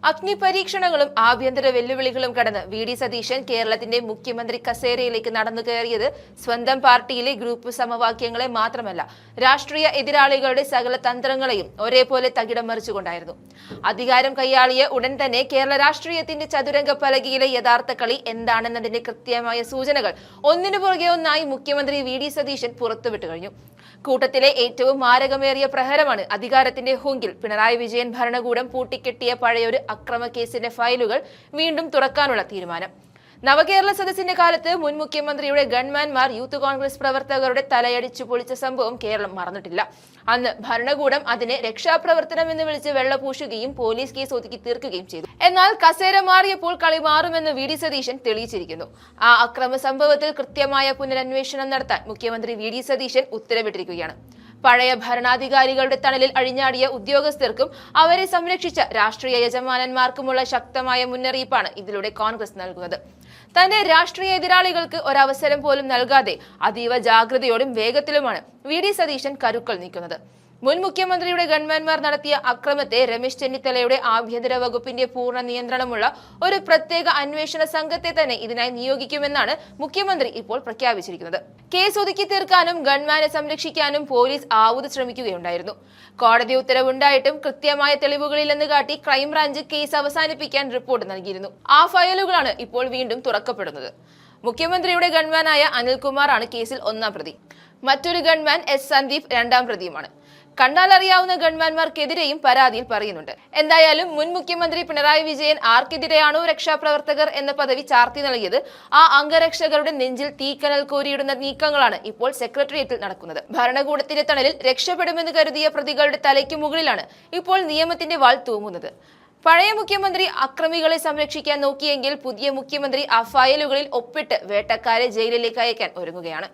അഗ്നിപരീക്ഷണങ്ങളും ആഭ്യന്തര വെല്ലുവിളികളും കടന്ന് വി.ഡി. സതീശൻ കേരളത്തിന്റെ മുഖ്യമന്ത്രി കസേരയിലേക്ക് നടന്നു കയറിയത് സ്വന്തം പാർട്ടിയിലെ ഗ്രൂപ്പ് സമവാക്യങ്ങളെ മാത്രമല്ല, രാഷ്ട്രീയ എതിരാളികളുടെ സകല തന്ത്രങ്ങളെയും ഒരേപോലെ തകിടം മറിച്ചുകൊണ്ടായിരുന്നു. അധികാരം കൈയാളിയ ഉടൻ തന്നെ കേരള രാഷ്ട്രീയത്തിന്റെ ചതുരംഗ പലകയിലെ യഥാർത്ഥ കളി എന്താണെന്നതിന്റെ കൃത്യമായ സൂചനകൾ ഒന്നിനു പുറകെ ഒന്നായി മുഖ്യമന്ത്രി വി.ഡി. സതീശൻ പുറത്തുവിട്ടു കഴിഞ്ഞു. കൂട്ടത്തിലെ ഏറ്റവും മാരകമേറിയ പ്രഹരമാണ് അധികാരത്തിന്റെ ഹുങ്കിൽ പിണറായി വിജയൻ ഭരണകൂടം പൂട്ടിക്കെട്ടിയ പഴയൊരു അക്രമ കേസിന്റെ ഫയലുകൾ വീണ്ടും തുറക്കാനുള്ള തീരുമാനം. നവകേരള സദസ്സിന്റെ കാലത്ത് മുൻ മുഖ്യമന്ത്രിയുടെ ഗൺമാൻമാർ യൂത്ത് കോൺഗ്രസ് പ്രവർത്തകരുടെ തലയടിച്ചു പൊളിച്ച സംഭവം കേരളം മറന്നിട്ടില്ല. അന്ന് ഭരണകൂടം അതിനെ രക്ഷാപ്രവർത്തനം എന്ന് വിളിച്ച് വെള്ളപൂശുകയും പോലീസ് കേസ് ഒതുക്കി തീർക്കുകയും ചെയ്തു. എന്നാൽ കസേര മാറിയപ്പോൾ കളി മാറുമെന്ന് വി.ഡി. സതീശൻ തെളിയിച്ചിരിക്കുന്നു. ആ അക്രമ സംഭവത്തിൽ കൃത്യമായ പുനരന്വേഷണം നടത്താൻ മുഖ്യമന്ത്രി വി.ഡി. സതീശൻ ഉത്തരവിട്ടിരിക്കുകയാണ്. പഴയ ഭരണാധികാരികളുടെ തണലിൽ അഴിഞ്ഞാടിയ ഉദ്യോഗസ്ഥർക്കും അവരെ സംരക്ഷിച്ച രാഷ്ട്രീയ യജമാനന്മാർക്കുമുള്ള ശക്തമായ മുന്നറിയിപ്പാണ് ഇതിലൂടെ കോൺഗ്രസ് നൽകുന്നത്. തന്റെ രാഷ്ട്രീയ എതിരാളികൾക്ക് ഒരവസരം പോലും നൽകാതെ അതീവ ജാഗ്രതയോടും വേഗത്തിലുമാണ് വി.ഡി. സതീശൻ കരുക്കൾ നീക്കുന്നത്. മുൻ മുഖ്യമന്ത്രിയുടെ ഗൺമാൻമാർ നടത്തിയ അക്രമത്തെ രമേശ് ചെന്നിത്തലയുടെ ആഭ്യന്തര വകുപ്പിന്റെ പൂർണ്ണ നിയന്ത്രണമുള്ള ഒരു പ്രത്യേക അന്വേഷണ സംഘത്തെ തന്നെ ഇതിനായി നിയോഗിക്കുമെന്നാണ് മുഖ്യമന്ത്രി ഇപ്പോൾ പ്രഖ്യാപിച്ചിരിക്കുന്നത്. കേസ് ഒതുക്കി തീർക്കാനും ഗൺമാനെ സംരക്ഷിക്കാനും പോലീസ് ആവുത് ശ്രമിക്കുകയുണ്ടായിരുന്നു. കോടതി ഉത്തരവുണ്ടായിട്ടും കൃത്യമായ തെളിവുകളില്ലെന്ന് കാട്ടി ക്രൈംബ്രാഞ്ച് കേസ് അവസാനിപ്പിക്കാൻ റിപ്പോർട്ട് നൽകിയിരുന്നു. ആ ഫയലുകളാണ് ഇപ്പോൾ വീണ്ടും തുറക്കപ്പെടുന്നത്. മുഖ്യമന്ത്രിയുടെ ഗൺമാനായ അനിൽകുമാർ ആണ് കേസിൽ ഒന്നാം പ്രതി. മറ്റൊരു ഗൺമാൻ എസ് സന്ദീപ് രണ്ടാം പ്രതിയുമാണ്. കണ്ടാലറിയാവുന്ന ഗൺമാൻമാർക്കെതിരെയും പരാതിയിൽ പറയുന്നുണ്ട്. എന്തായാലും മുൻ മുഖ്യമന്ത്രി പിണറായി വിജയൻ ആർക്കെതിരെയാണോ രക്ഷാപ്രവർത്തകർ എന്ന പദവി ചാർത്തി നൽകിയത്, ആ അംഗരക്ഷകരുടെ നെഞ്ചിൽ തീക്കനൽ കോരിയിടുന്ന നീക്കങ്ങളാണ് ഇപ്പോൾ സെക്രട്ടേറിയറ്റിൽ നടക്കുന്നത്. ഭരണകൂടത്തിന്റെ തണലിൽ രക്ഷപ്പെടുമെന്ന് കരുതിയ പ്രതികളുടെ തലയ്ക്ക് മുകളിലാണ് ഇപ്പോൾ നിയമത്തിന്റെ വാൾ തൂങ്ങുന്നത്. പഴയ മുഖ്യമന്ത്രി അക്രമികളെ സംരക്ഷിക്കാൻ നോക്കിയെങ്കിൽ പുതിയ മുഖ്യമന്ത്രി ആ ഫയലുകളിൽ ഒപ്പിട്ട് വേട്ടക്കാരെ ജയിലിലേക്ക് അയക്കാൻ ഒരുങ്ങുകയാണ്.